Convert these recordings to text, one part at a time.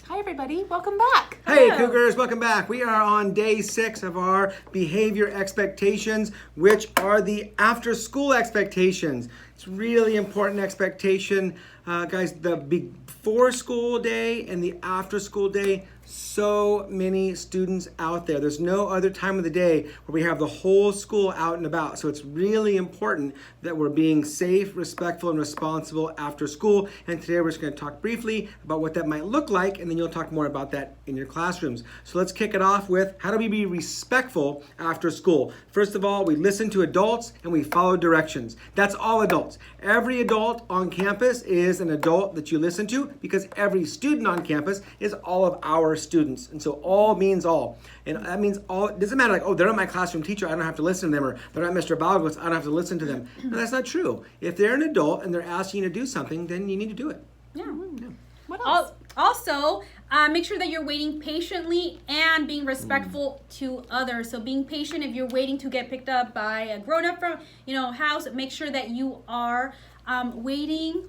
Hi everybody, welcome back. Hey Hello. Cougars, welcome back. We are on day 6 of our behavior expectations, which are the after school expectations. It's really important expectation. Guys, the before school day and the after school day, so many students out there. There's no other time of the day where we have the whole school out and about. So it's really important that we're being safe, respectful, and responsible after school. And today we're just going to talk briefly about what that might look like, and then you'll talk more about that in your classrooms. So let's kick it off with how do we be respectful after school? First of all, we listen to adults and we follow directions. That's all adults. Every adult on campus is an adult that you listen to because every student on campus is all of our students. And so all means all. And that means all. It doesn't matter like, oh, they're not my classroom teacher, I don't have to listen to them, or they're not Mr. Balgos, I don't have to listen to them. No, that's not true. If they're an adult and they're asking you to do something, then you need to do it. Yeah. What else? Also, make sure that you're waiting patiently and being respectful to others. So being patient if you're waiting to get picked up by a grown-up from, house, make sure that you are waiting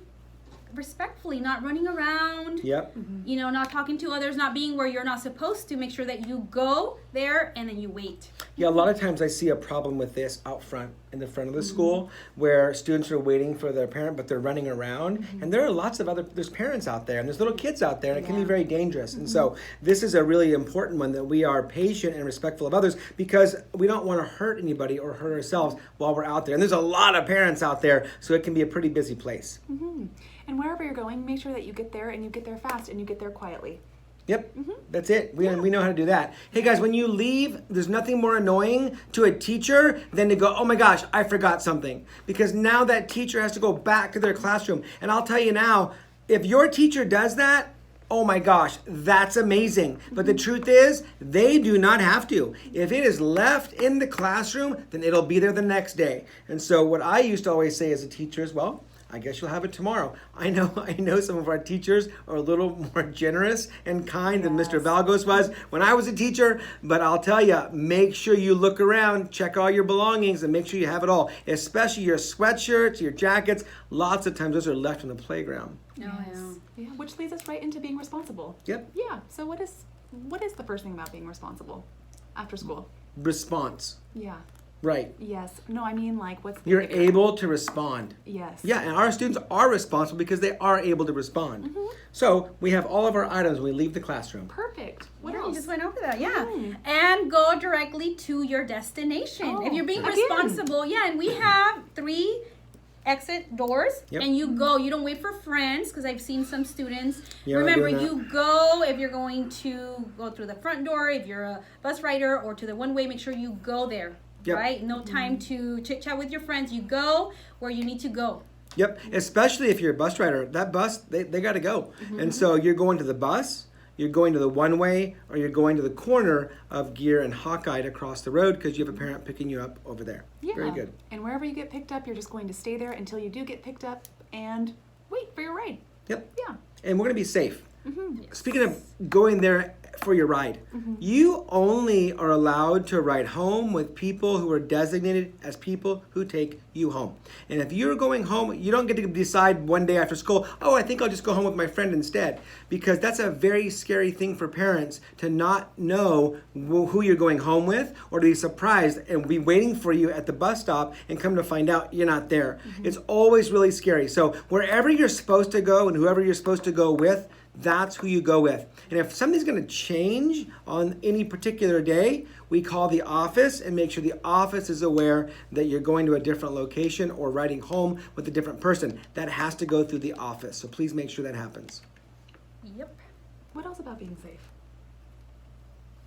respectfully, not running around. Yep. Not talking to others, not being where you're not supposed to. Make sure that you go there and then you wait. Yeah, a lot of times I see a problem with this out front, in the front of the school, where students are waiting for their parent, but they're running around. And there are lots of there's parents out there, and there's little kids out there, and it can be very dangerous. And so this is a really important one, that we are patient and respectful of others, because we don't want to hurt anybody or hurt ourselves while we're out there. And there's a lot of parents out there, so it can be a pretty busy place. And wherever you're going, make sure that you get there and you get there fast and you get there quietly. Yep, that's it. We know how to do that. Hey guys, when you leave, there's nothing more annoying to a teacher than to go, oh my gosh, I forgot something. Because now that teacher has to go back to their classroom. And I'll tell you now, if your teacher does that, oh my gosh, that's amazing. But the truth is, they do not have to. If it is left in the classroom, then it'll be there the next day. And so what I used to always say as a teacher is, well, I guess you'll have it tomorrow. I know some of our teachers are a little more generous and kind than Mr. Valgos was when I was a teacher, but I'll tell you, make sure you look around, check all your belongings, and make sure you have it all, especially your sweatshirts, your jackets. Lots of times those are left on the playground. Yeah. Which leads us right into being responsible. Yep. Yeah, so what is the first thing about being responsible after school? Response. Yeah. Right. Yes. No, I mean like what's the You're bigger- able to respond. Yes. Yeah, and our students are responsible because they are able to respond. So we have all of our items when we leave the classroom. Perfect. What You else? just went over that, and go directly to your destination. If you're being responsible, and we have 3 exit doors, and you go. You don't wait for friends, because I've seen some students. Remember, you go if you're going to go through the front door, if you're a bus rider, or to the one-way, make sure you go there. Right? No time to chit-chat with your friends. You go where you need to go. Yep, especially if you're a bus rider. That bus, they got to go. And so you're going to the bus, you're going to the one-way, or you're going to the corner of Gear and Hawkeye to cross the road because you have a parent picking you up over there. Yeah. Very good. And wherever you get picked up, you're just going to stay there until you do get picked up and wait for your ride. Yep. Yeah. And we're going to be safe. Speaking of going there for your ride, you only are allowed to ride home with people who are designated as people who take you home. And if you're going home, you don't get to decide one day after school, oh, I think I'll just go home with my friend instead. Because that's a very scary thing for parents, to not know who you're going home with, or to be surprised and be waiting for you at the bus stop and come to find out you're not there. It's always really scary. So wherever you're supposed to go and whoever you're supposed to go with, that's who you go with. And if something's going to change on any particular day, we call the office and make sure the office is aware that you're going to a different location or riding home with a different person. That has to go through the office. So please make sure that happens. Yep. What else about being safe?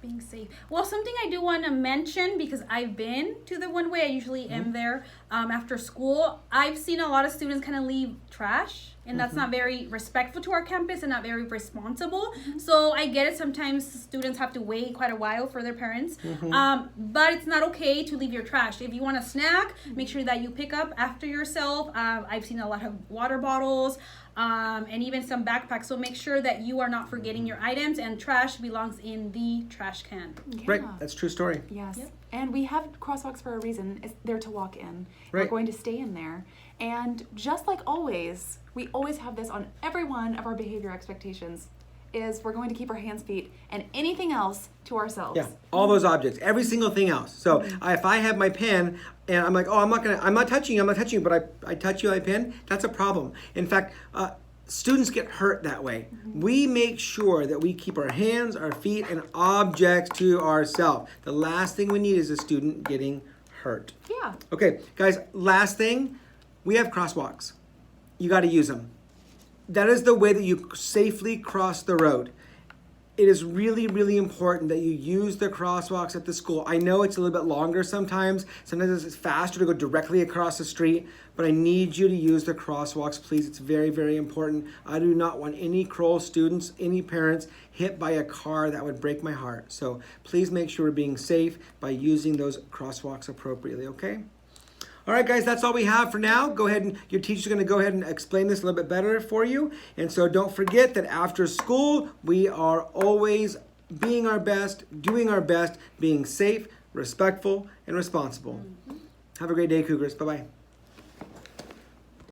Being safe. Well, something I do want to mention, because I've been to the one-way, I usually am there after school. I've seen a lot of students kind of leave trash, and that's not very respectful to our campus and not very responsible. So I get it, sometimes students have to wait quite a while for their parents, but it's not okay to leave your trash. If you want a snack, make sure that you pick up after yourself. I've seen a lot of water bottles, and even some backpacks. So make sure that you are not forgetting your items, and trash belongs in the trash can. Yeah. Right, that's a true story. Yes. Yep. And we have crosswalks for a reason. It's there to walk in. Right. We're going to stay in there. And just like always, we always have this on every one of our behavior expectations. is we're going to keep our hands, feet, and anything else to ourselves. Yeah, all those objects, every single thing else. So if I have my pen and I'm like, oh, I'm not touching you, but I touch you, my pen, that's a problem. In fact, students get hurt that way. We make sure that we keep our hands, our feet, and objects to ourselves. The last thing we need is a student getting hurt. Yeah. Okay, guys, last thing, we have crosswalks. You got to use them. That is the way that you safely cross the road. It is really, really important that you use the crosswalks at the school. I know it's a little bit longer sometimes. Sometimes it's faster to go directly across the street, but I need you to use the crosswalks, please. It's very, very important. I do not want any Crowell students, any parents hit by a car. That would break my heart. So please make sure we're being safe by using those crosswalks appropriately, okay? All right, guys, that's all we have for now. Go ahead and your teacher's going to go ahead and explain this a little bit better for you. And so don't forget that after school, we are always being our best, doing our best, being safe, respectful, and responsible. Have a great day, Cougars. Bye-bye.